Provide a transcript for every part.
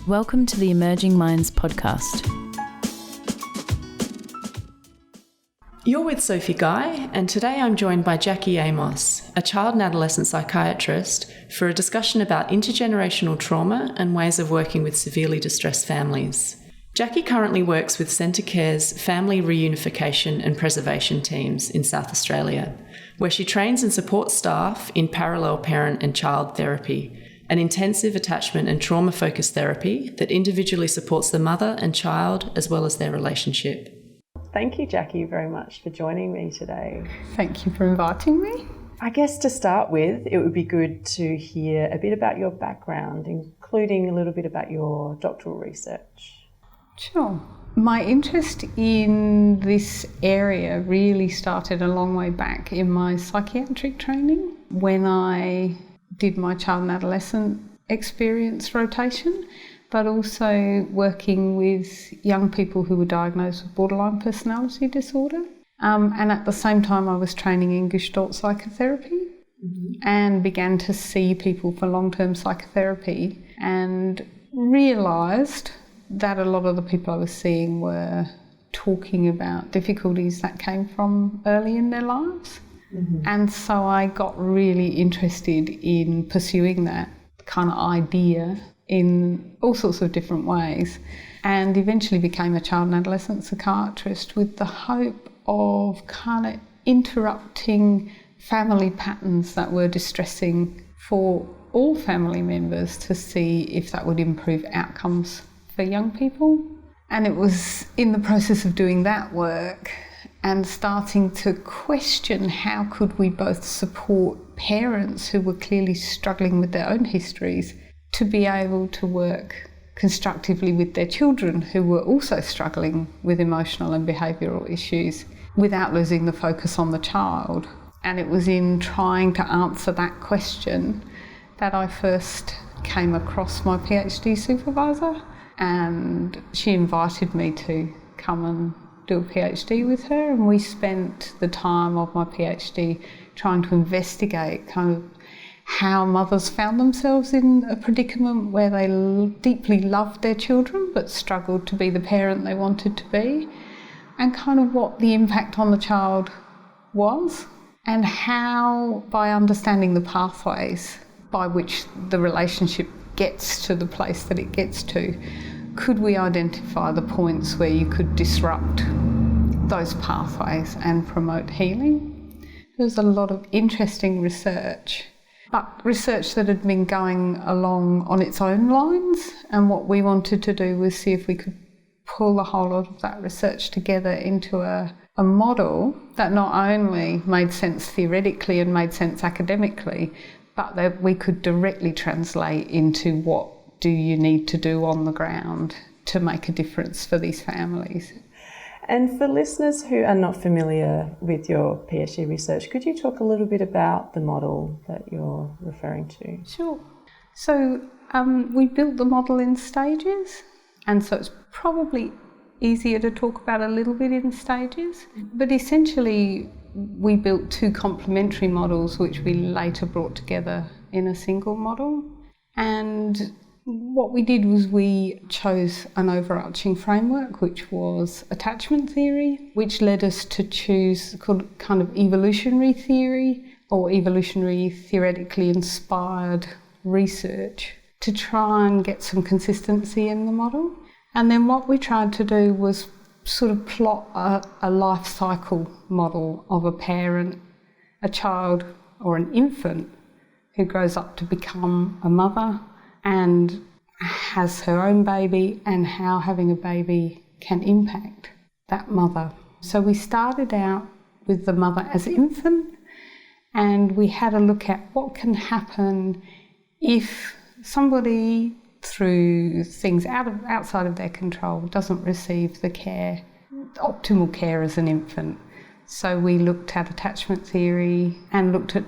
Welcome to the Emerging Minds podcast. You're with Sophie Guy, and today I'm joined by Jackie Amos, a child and adolescent psychiatrist, for a discussion about intergenerational trauma and ways of working with severely distressed families. Jackie currently works with Centacare's family reunification and preservation teams in South Australia, where she trains and supports staff in parallel parent and child therapy, an intensive attachment and trauma-focused therapy that individually supports the mother and child as well as their relationship. Thank you, Jackie, very much for joining me today. Thank you for inviting me. I guess to start with, it would be good to hear a bit about your background, including a little bit about your doctoral research. Sure. My interest in this area really started a long way back in my psychiatric training when I did my child and adolescent experience rotation, but also working with young people who were diagnosed with borderline personality disorder. And at the same time, I was training in Gestalt psychotherapy and began to see people for long-term psychotherapy and realised that a lot of the people I was seeing were talking about difficulties that came from early in their lives. And so I got really interested in pursuing that kind of idea in all sorts of different ways, and eventually became a child and adolescent psychiatrist with the hope of kind of interrupting family patterns that were distressing for all family members to see if that would improve outcomes for young people. And it was in the process of doing that work and starting to question how could we both support parents who were clearly struggling with their own histories to be able to work constructively with their children who were also struggling with emotional and behavioural issues without losing the focus on the child. And it was in trying to answer that question that I first came across my PhD supervisor, and she invited me to come and do a PhD with her, and we spent the time of my PhD trying to investigate kind of how mothers found themselves in a predicament where they deeply loved their children but struggled to be the parent they wanted to be, and kind of what the impact on the child was, and how, by understanding the pathways by which the relationship gets to the place that it gets to, could we identify the points where you could disrupt those pathways and promote healing. There's a lot of interesting research, but research that had been going along on its own lines, and what we wanted to do was see if we could pull the whole lot of that research together into a model that not only made sense theoretically and made sense academically, but that we could directly translate into what do you need to do on the ground to make a difference for these families. And for listeners who are not familiar with your PhD research, could you talk a little bit about the model that you're referring to? Sure. So we built the model in stages, and so it's probably easier to talk about a little bit in stages. But essentially, we built two complementary models which we later brought together in a single model. And what we did was we chose an overarching framework, which was attachment theory, which led us to choose kind of evolutionary theory or evolutionary theoretically inspired research to try and get some consistency in the model. And then what we tried to do was sort of plot a life cycle model of a parent, a child or an infant who grows up to become a mother and has her own baby, and how having a baby can impact that mother. So we started out with the mother as infant, and we had a look at what can happen if somebody, through things outside of their control, doesn't receive the care, optimal care as an infant. So we looked at attachment theory and looked at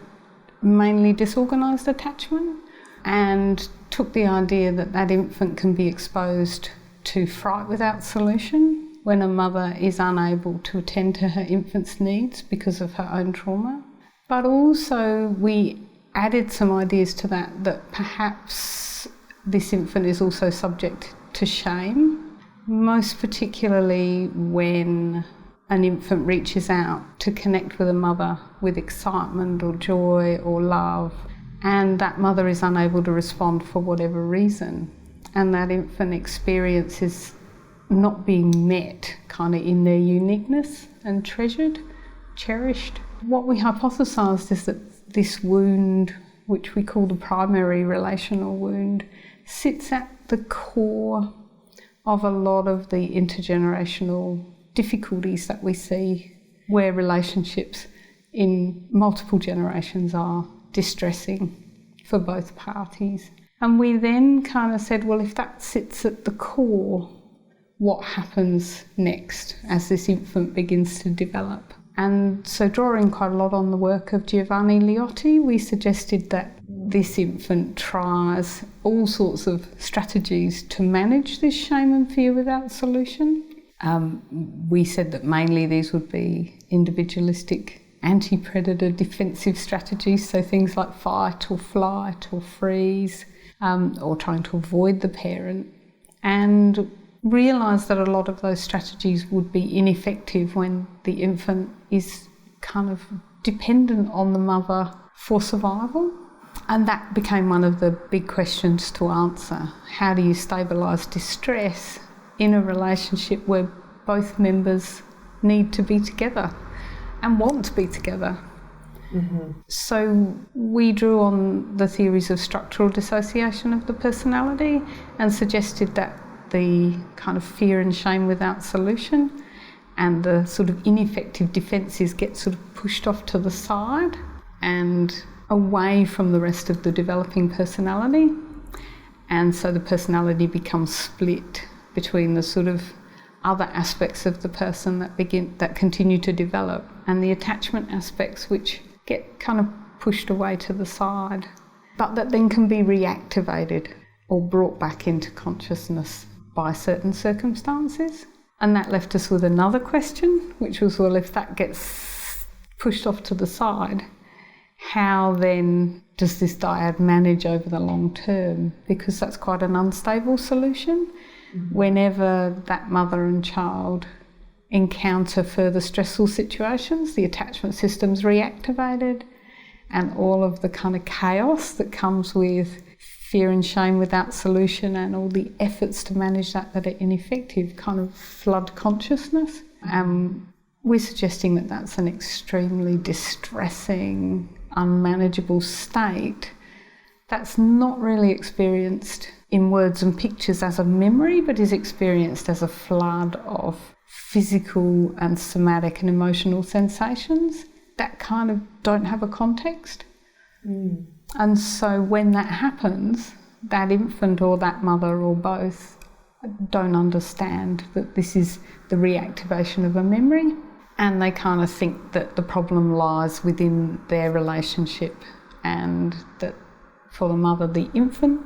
mainly disorganised attachment, and took the idea that that infant can be exposed to fright without solution when a mother is unable to attend to her infant's needs because of her own trauma. But also we added some ideas to that perhaps this infant is also subject to shame, most particularly when an infant reaches out to connect with a mother with excitement or joy or love, and that mother is unable to respond for whatever reason, and that infant experiences not being met kind of in their uniqueness and treasured, cherished. What we hypothesised is that this wound, which we call the primary relational wound, sits at the core of a lot of the intergenerational difficulties that we see where relationships in multiple generations are distressing for both parties. And we then kind of said, well, if that sits at the core, what happens next as this infant begins to develop? And so, drawing quite a lot on the work of Giovanni Liotti, we suggested that this infant tries all sorts of strategies to manage this shame and fear without solution. We said that mainly these would be individualistic anti-predator defensive strategies, so things like fight or flight or freeze, or trying to avoid the parent, and realised that a lot of those strategies would be ineffective when the infant is kind of dependent on the mother for survival. And that became one of the big questions to answer. How do you stabilise distress in a relationship where both members need to be together and want to be together? Mm-hmm. So we drew on the theories of structural dissociation of the personality and suggested that the kind of fear and shame without solution and the sort of ineffective defences get sort of pushed off to the side and away from the rest of the developing personality. And so the personality becomes split between the sort of other aspects of the person that continue to develop and the attachment aspects which get kind of pushed away to the side, but that then can be reactivated or brought back into consciousness by certain circumstances. And that left us with another question, which was, well, if that gets pushed off to the side, how then does this dyad manage over the long term? Because that's quite an unstable solution. Mm-hmm. Whenever that mother and child encounter further stressful situations, the attachment system's reactivated, and all of the kind of chaos that comes with fear and shame without solution and all the efforts to manage that are ineffective kind of flood consciousness. We're suggesting that that's an extremely distressing, unmanageable state that's not really experienced in words and pictures as a memory, but is experienced as a flood of physical and somatic and emotional sensations that kind of don't have a context. Mm. And so when that happens, that infant or that mother or both don't understand that this is the reactivation of a memory, and they kind of think that the problem lies within their relationship and that for the mother the infant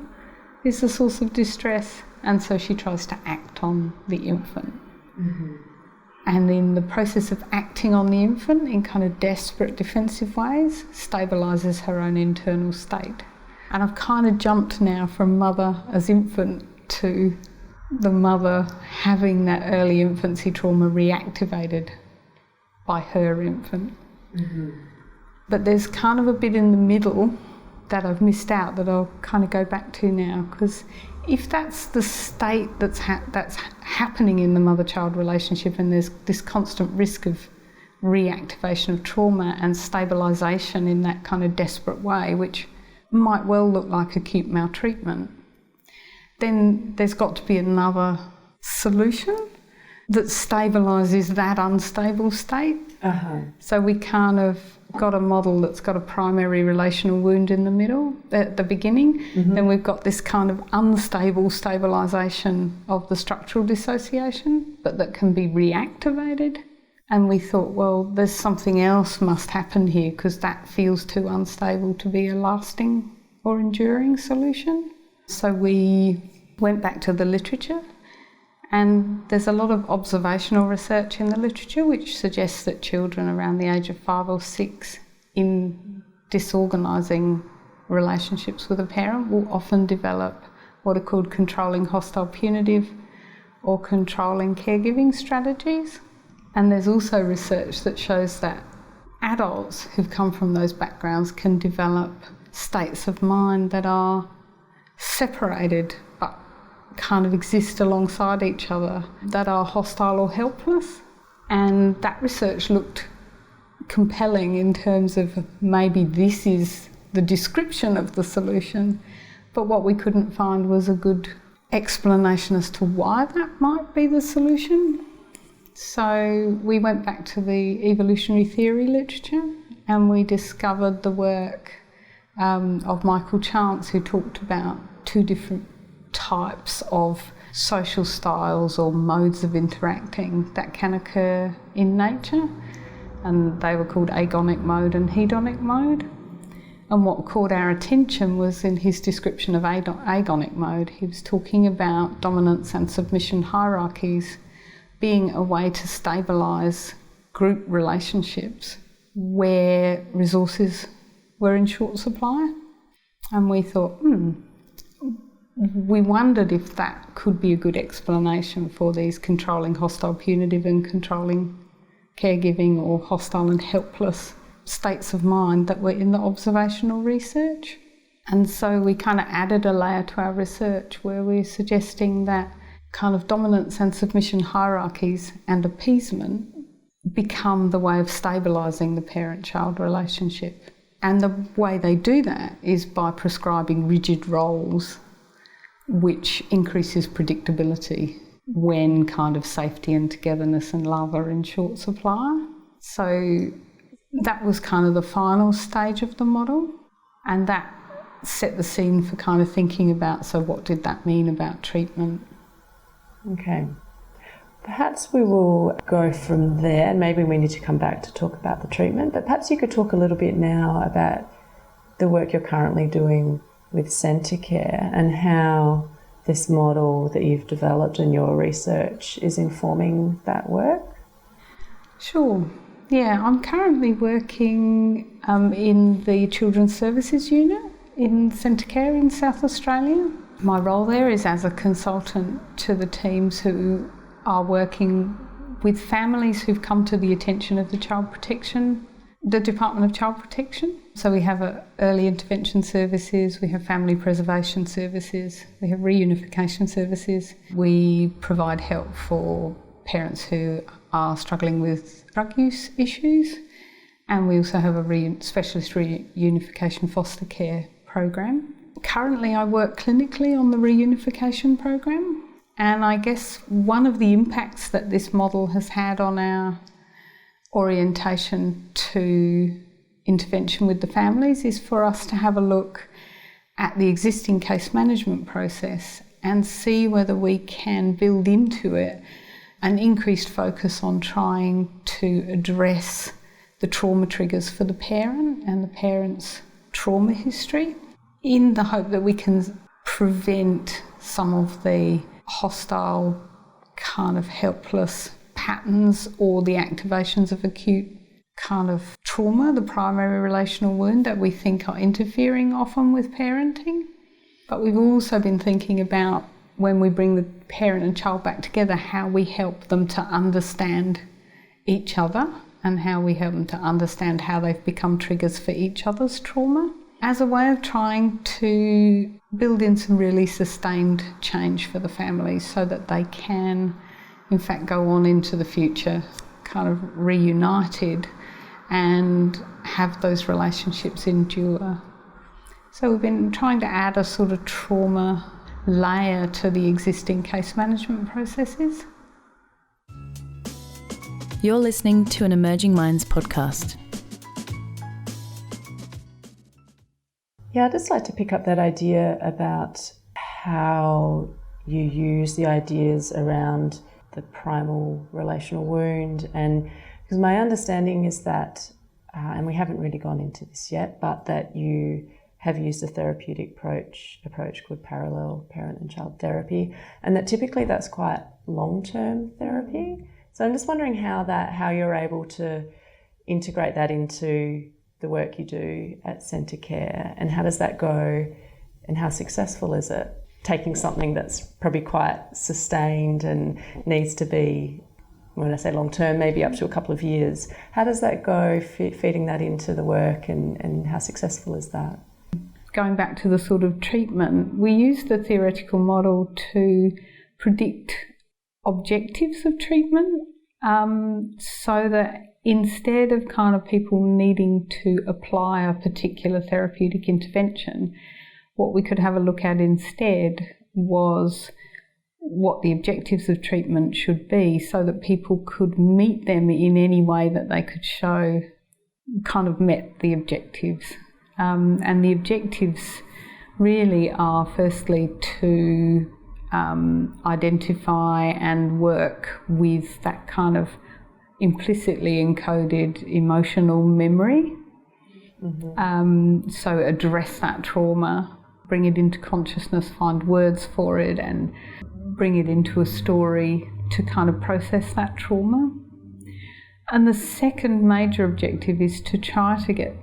is the source of distress, and so she tries to act on the infant. Mm-hmm. And in the process of acting on the infant in kind of desperate defensive ways, stabilises her own internal state. And I've kind of jumped now from mother as infant to the mother having that early infancy trauma reactivated by her infant. Mm-hmm. But there's kind of a bit in the middle that I've missed out that I'll kind of go back to now, because if that's the state that's happening in the mother-child relationship, and there's this constant risk of reactivation of trauma and stabilisation in that kind of desperate way, which might well look like acute maltreatment, then there's got to be another solution that stabilises that unstable state. Uh-huh. So we kind of got a model that's got a primary relational wound in the middle, at the beginning. Mm-hmm. Then we've got this kind of unstable stabilisation of the structural dissociation, but that can be reactivated. And we thought, well, there's something else must happen here, because that feels too unstable to be a lasting or enduring solution. So we went back to the literature, and there's a lot of observational research in the literature which suggests that children around the age of 5 or 6 in disorganising relationships with a parent will often develop what are called controlling hostile punitive or controlling caregiving strategies. And there's also research that shows that adults who've come from those backgrounds can develop states of mind that are separated but kind of exist alongside each other, that are hostile or helpless. And that research looked compelling in terms of maybe this is the description of the solution, but what we couldn't find was a good explanation as to why that might be the solution. So we went back to the evolutionary theory literature and we discovered the work of Michael Chance, who talked about two different types of social styles or modes of interacting that can occur in nature, and they were called agonic mode and hedonic mode. And what caught our attention was in his description of agonic mode, he was talking about dominance and submission hierarchies being a way to stabilise group relationships where resources were in short supply. And we thought, we wondered if that could be a good explanation for these controlling hostile punitive and controlling caregiving or hostile and helpless states of mind that were in the observational research. And so we kind of added a layer to our research where we're suggesting that kind of dominance and submission hierarchies and appeasement become the way of stabilising the parent-child relationship. And the way they do that is by prescribing rigid roles, which increases predictability when kind of safety and togetherness and love are in short supply. So that was kind of the final stage of the model, and that set the scene for kind of thinking about, so what did that mean about treatment? Okay. Perhaps we will go from there. Maybe we need to come back to talk about the treatment, but perhaps you could talk a little bit now about the work you're currently doing with Centacare and how this model that you've developed in your research is informing that work. Sure. Yeah, I'm currently working in the Children's Services Unit in Centacare in South Australia. My role there is as a consultant to the teams who are working with families who've come to the attention of the Department of Child Protection. So we have early intervention services, we have family preservation services, we have reunification services. We provide help for parents who are struggling with drug use issues, and we also have a specialist reunification foster care program. Currently I work clinically on the reunification program, and I guess one of the impacts that this model has had on our orientation to intervention with the families is for us to have a look at the existing case management process and see whether we can build into it an increased focus on trying to address the trauma triggers for the parent and the parent's trauma history, in the hope that we can prevent some of the hostile, kind of helpless patterns or the activations of acute kind of trauma, the primary relational wound that we think are interfering often with parenting. But we've also been thinking about, when we bring the parent and child back together, how we help them to understand each other and how we help them to understand how they've become triggers for each other's trauma, as a way of trying to build in some really sustained change for the families so that they can, in fact, go on into the future kind of reunited and have those relationships endure. So we've been trying to add a sort of trauma layer to the existing case management processes. You're listening to an Emerging Minds podcast. Yeah, I'd just like to pick up that idea about how you use the ideas around the primal relational wound, and because my understanding is that, and we haven't really gone into this yet, but that you have used a therapeutic approach called parallel parent and child therapy, and that typically that's quite long-term therapy. So I'm just wondering how you're able to integrate that into the work you do at Centacare, and how does that go, and how successful is it? taking something that's probably quite sustained and needs to be, when I say long term, maybe up to a couple of years. How does that go, feeding that into the work, and how successful is that? Going back to the sort of treatment, we use the theoretical model to predict objectives of treatment, so that instead of kind of people needing to apply a particular therapeutic intervention, what we could have a look at instead was what the objectives of treatment should be, so that people could meet them in any way that they could show kind of met the objectives. And the objectives really are firstly to identify and work with that kind of implicitly encoded emotional memory. So address that trauma, bring it into consciousness, find words for it, and bring it into a story to kind of process that trauma. And the second major objective is to try to get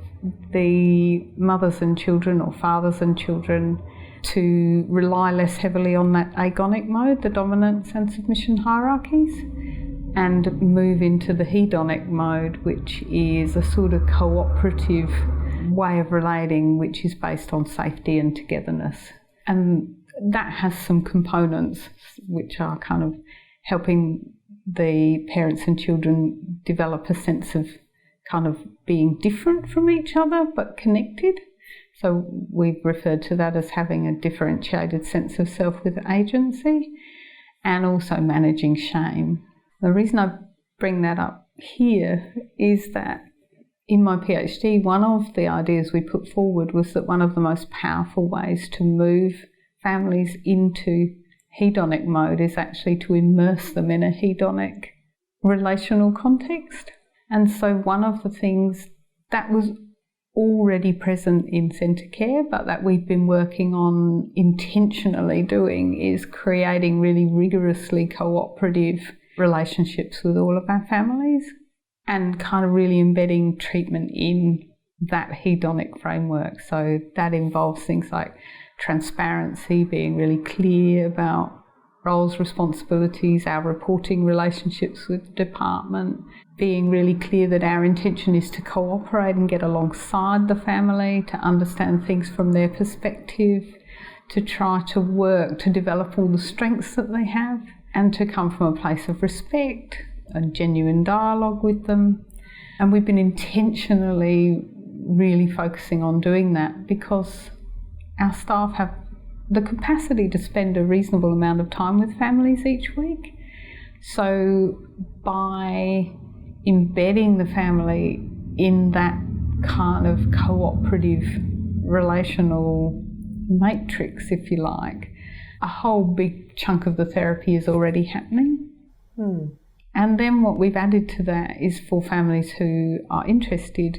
the mothers and children, or fathers and children, to rely less heavily on that agonic mode, the dominance and submission hierarchies, and move into the hedonic mode, which is a sort of cooperative way of relating, which is based on safety and togetherness. And that has some components which are kind of helping the parents and children develop a sense of kind of being different from each other but connected. So we've referred to that as having a differentiated sense of self with agency, and also managing shame. The reason I bring that up here is that in my PhD, one of the ideas we put forward was that one of the most powerful ways to move families into hedonic mode is actually to immerse them in a hedonic relational context. And so one of the things that was already present in Centacare, but that we've been working on intentionally doing, is creating really rigorously cooperative relationships with all of our families, and kind of really embedding treatment in that hedonic framework. So that involves things like transparency, being really clear about roles, responsibilities, our reporting relationships with the department, being really clear that our intention is to cooperate and get alongside the family, to understand things from their perspective, to try to work to develop all the strengths that they have, and to come from a place of respect and genuine dialogue with them. And we've been intentionally really focusing on doing that because our staff have the capacity to spend a reasonable amount of time with families each week. So by embedding the family in that kind of cooperative relational matrix, if you like, a whole big chunk of the therapy is already happening. And then what we've added to that is, for families who are interested,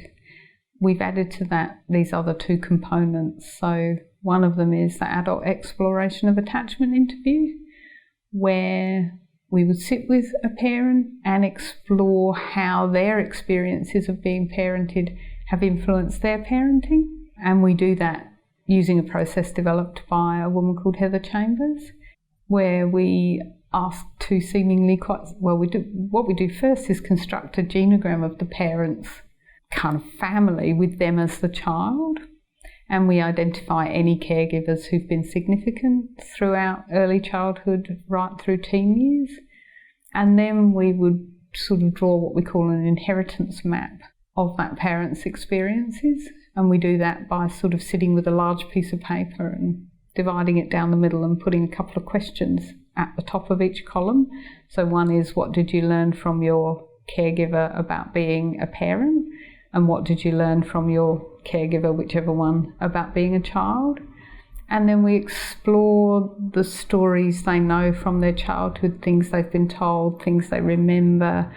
we've added to that these other two components. So one of them is the adult exploration of attachment interview, where we would sit with a parent and explore how their experiences of being parented have influenced their parenting. And we do that using a process developed by a woman called Heather Chambers, where we ask two seemingly quite, well, what we do first is construct a genogram of the parents' kind of family with them as the child. And we identify any caregivers who've been significant throughout early childhood right through teen years. And then we would sort of draw what we call an inheritance map of that parent's experiences. And we do that by sort of sitting with a large piece of paper and dividing it down the middle and putting a couple of questions at the top of each column. So one is, what did you learn from your caregiver about being a parent? And what did you learn from your caregiver, whichever one, about being a child? And then we explore the stories they know from their childhood, things they've been told, things they remember,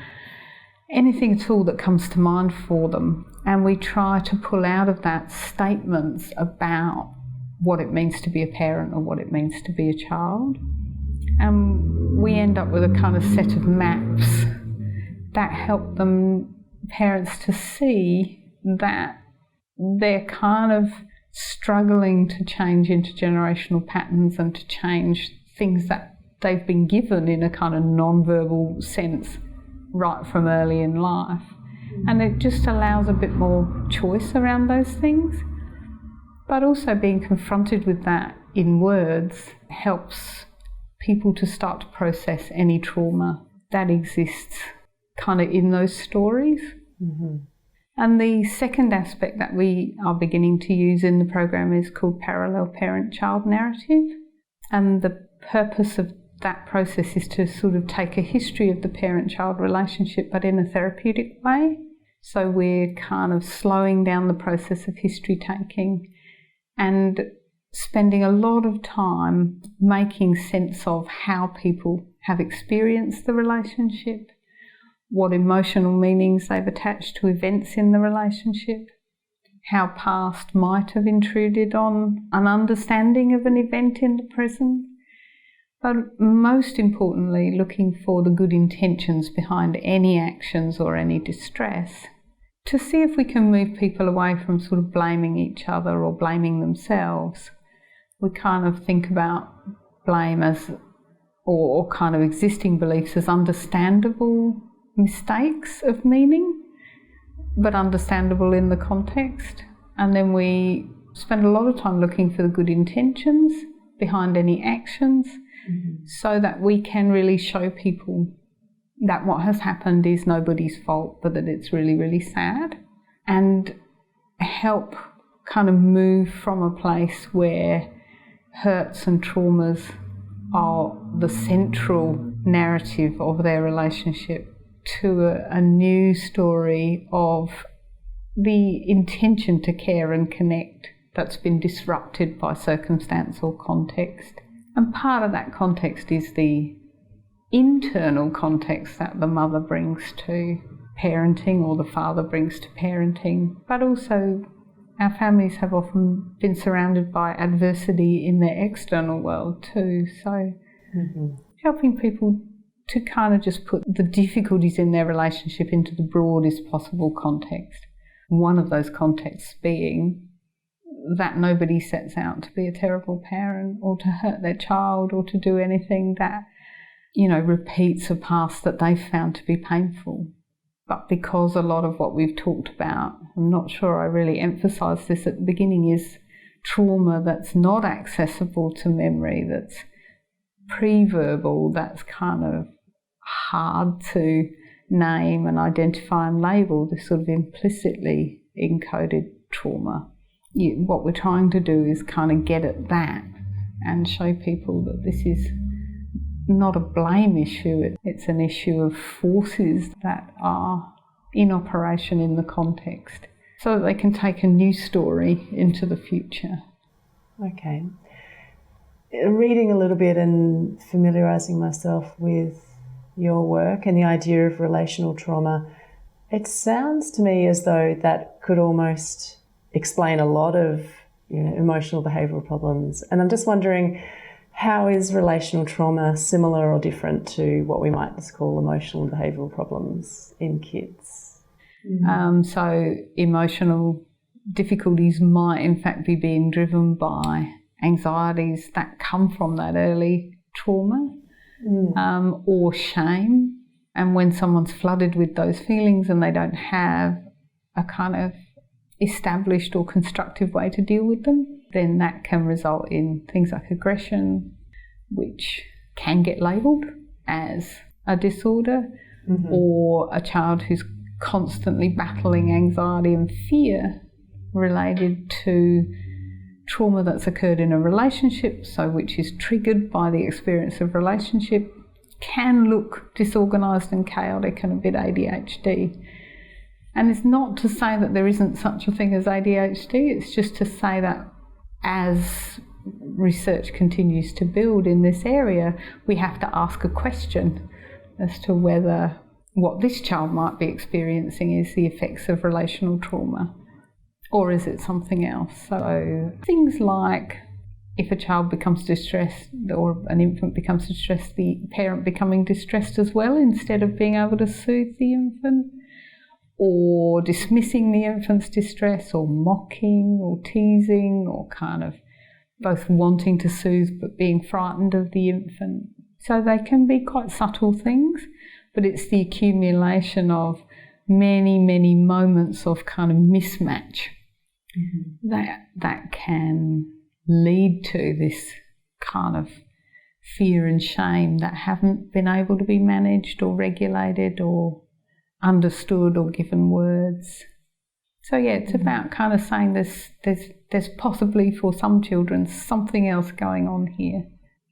anything at all that comes to mind for them. And we try to pull out of that statements about what it means to be a parent or what it means to be a child. And we end up with a kind of set of maps that help them, parents, to see that they're kind of struggling to change intergenerational patterns and to change things that they've been given in a kind of non-verbal sense right from early in life. And it just allows a bit more choice around those things. But also being confronted with that in words helps people to start to process any trauma that exists kind of in those stories. Mm-hmm. And the second aspect that we are beginning to use in the program is called parallel parent-child narrative. And the purpose of that process is to sort of take a history of the parent-child relationship, but in a therapeutic way. So we're kind of slowing down the process of history taking and spending a lot of time making sense of how people have experienced the relationship, what emotional meanings they've attached to events in the relationship, how past might have intruded on an understanding of an event in the present, but most importantly, looking for the good intentions behind any actions or any distress, to see if we can move people away from sort of blaming each other or blaming themselves. We kind of think about blame as, or kind of existing beliefs as understandable mistakes of meaning, but understandable in the context. And then we spend a lot of time looking for the good intentions behind any actions, so that we can really show people that what has happened is nobody's fault, but that it's really, really sad, and help kind of move from a place where hurts and traumas are the central narrative of their relationship to a new story of the intention to care and connect that's been disrupted by circumstance or context. And part of that context is the internal context that the mother brings to parenting or the father brings to parenting, but also our families have often been surrounded by adversity in their external world too. So helping people to kind of just put the difficulties in their relationship into the broadest possible context. One of those contexts being that nobody sets out to be a terrible parent or to hurt their child or to do anything that, you know, repeats a past that they've found to be painful. But because a lot of what we've talked about, I'm not sure I really emphasised this at the beginning, is trauma that's not accessible to memory, that's pre-verbal, that's kind of hard to name and identify and label, this sort of implicitly encoded trauma. What we're trying to do is kind of get at that and show people that this is not a blame issue, it's an issue of forces that are in operation in the context, so that they can take a new story into the future. Okay. Reading a little bit and familiarising myself with your work and the idea of relational trauma, it sounds to me as though that could almost explain a lot of, you know, emotional behavioural problems. And I'm just wondering, how is relational trauma similar or different to what we might just call emotional and behavioural problems in kids? So emotional difficulties might in fact be being driven by anxieties that come from that early trauma, or shame. And when someone's flooded with those feelings and they don't have a kind of established or constructive way to deal with them, then that can result in things like aggression, which can get labelled as a disorder, or a child who's constantly battling anxiety and fear related to trauma that's occurred in a relationship, so which is triggered by the experience of relationship, can look disorganised and chaotic and a bit ADHD. And it's not to say that there isn't such a thing as ADHD, it's just to say that as research continues to build in this area, we have to ask a question as to whether what this child might be experiencing is the effects of relational trauma, or is it something else? So things like if a child becomes distressed or an infant becomes distressed, the parent becoming distressed as well instead of being able to soothe the infant, or dismissing the infant's distress, or mocking or teasing, or kind of both wanting to soothe but being frightened of the infant. So they can be quite subtle things, but it's the accumulation of many, many moments of kind of mismatch that can lead to this kind of fear and shame that haven't been able to be managed or regulated or understood or given words. So yeah, it's about kind of saying there's possibly for some children something else going on here,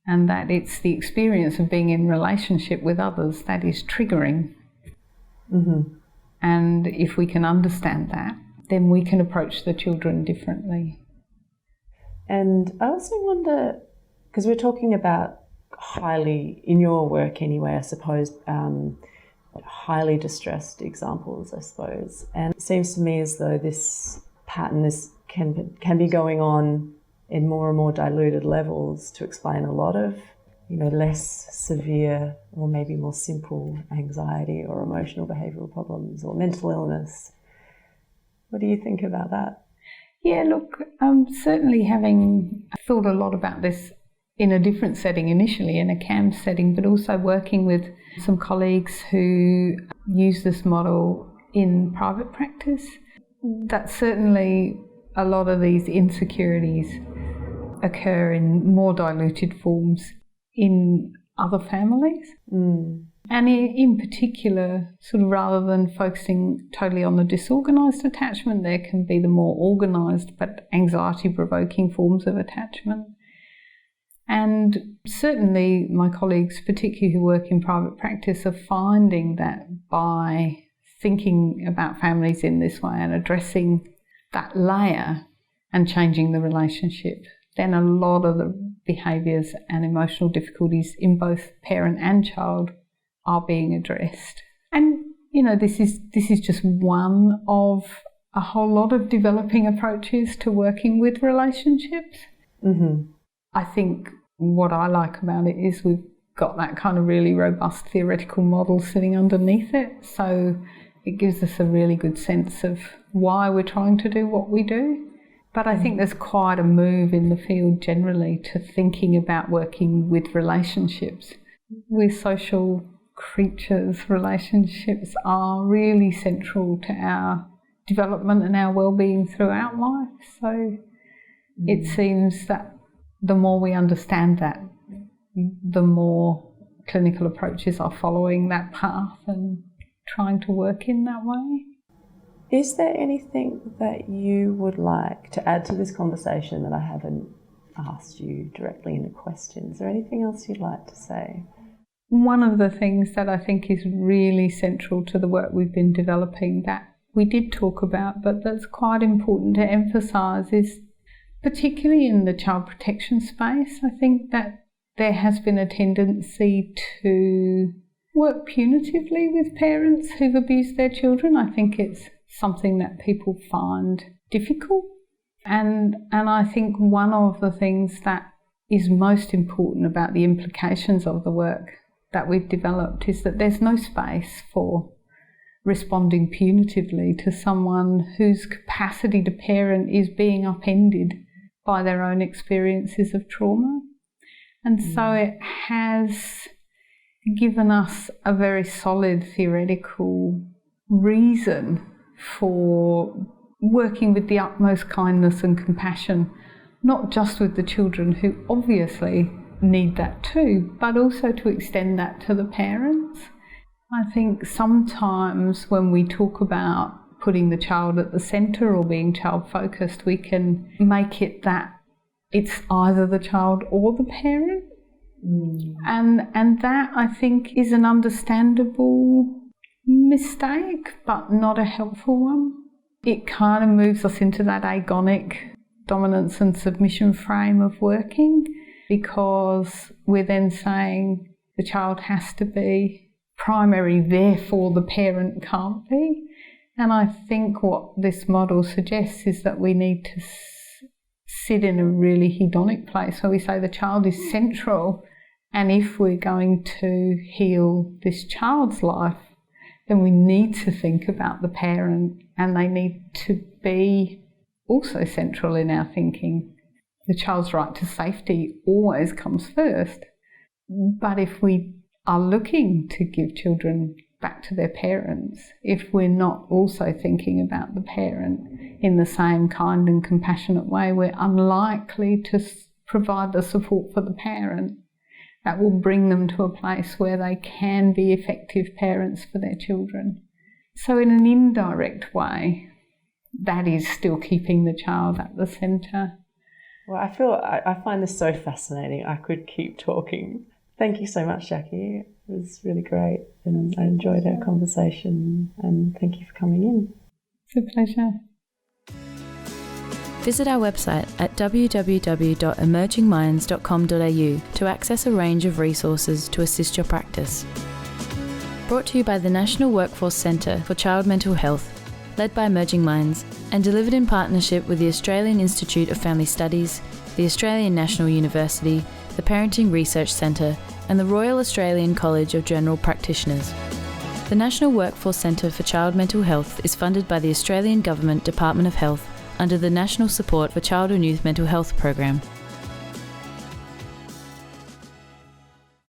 and that it's the experience of being in relationship with others that is triggering. And if we can understand that, then we can approach the children differently. And I also wonder, because we're talking about highly, in your work anyway, I suppose, highly distressed examples, I suppose. And it seems to me as though this pattern can be going on in more and more diluted levels to explain a lot of, less severe or maybe more simple anxiety or emotional behavioural problems or mental illness. What do you think about that? Yeah, look, certainly having thought a lot about this in a different setting initially, in a CAM setting, but also working with some colleagues who use this model in private practice, that certainly a lot of these insecurities occur in more diluted forms in other families. And in particular, sort of rather than focusing totally on the disorganised attachment, there can be the more organised but anxiety-provoking forms of attachment. And certainly my colleagues, particularly who work in private practice, are finding that by thinking about families in this way and addressing that layer and changing the relationship, then a lot of the behaviours and emotional difficulties in both parent and child are being addressed. And, this is just one of a whole lot of developing approaches to working with relationships. I think what I like about it is we've got that kind of really robust theoretical model sitting underneath it. So it gives us a really good sense of why we're trying to do what we do. But I think there's quite a move in the field generally to thinking about working with relationships. We're social creatures. Relationships are really central to our development and our well-being throughout life. So it seems that the more we understand that, the more clinical approaches are following that path and trying to work in that way. Is there anything that you would like to add to this conversation that I haven't asked you directly in a question? Is there anything else you'd like to say? One of the things that I think is really central to the work we've been developing that we did talk about, but that's quite important to emphasise, is particularly in the child protection space, I think that there has been a tendency to work punitively with parents who've abused their children. I think it's something that people find difficult. And I think one of the things that is most important about the implications of the work that we've developed is that there's no space for responding punitively to someone whose capacity to parent is being upended by their own experiences of trauma. And so it has given us a very solid theoretical reason for working with the utmost kindness and compassion, not just with the children who obviously need that too, but also to extend that to the parents. I think sometimes when we talk about putting the child at the centre or being child-focused, we can make it that it's either the child or the parent. And that, I think, is an understandable mistake, but not a helpful one. It kind of moves us into that agonic dominance and submission frame of working, because we're then saying the child has to be primary, therefore the parent can't be. And I think what this model suggests is that we need to sit in a really hedonic place where we say the child is central, and if we're going to heal this child's life, then we need to think about the parent, and they need to be also central in our thinking. The child's right to safety always comes first. But if we are looking to give children back to their parents, if we're not also thinking about the parent in the same kind and compassionate way, we're unlikely to provide the support for the parent that will bring them to a place where they can be effective parents for their children. So in an indirect way, that is still keeping the child at the centre. Well, I find this so fascinating. I could keep talking. Thank you so much, Jackie. It was really great, and I enjoyed our conversation, and thank you for coming in. It's a pleasure. Visit our website at www.emergingminds.com.au to access a range of resources to assist your practice. Brought to you by the National Workforce Centre for Child Mental Health, led by Emerging Minds, and delivered in partnership with the Australian Institute of Family Studies, the Australian National University, the Parenting Research Centre, and the Royal Australian College of General Practitioners. The National Workforce Centre for Child Mental Health is funded by the Australian Government Department of Health under the National Support for Child and Youth Mental Health Program.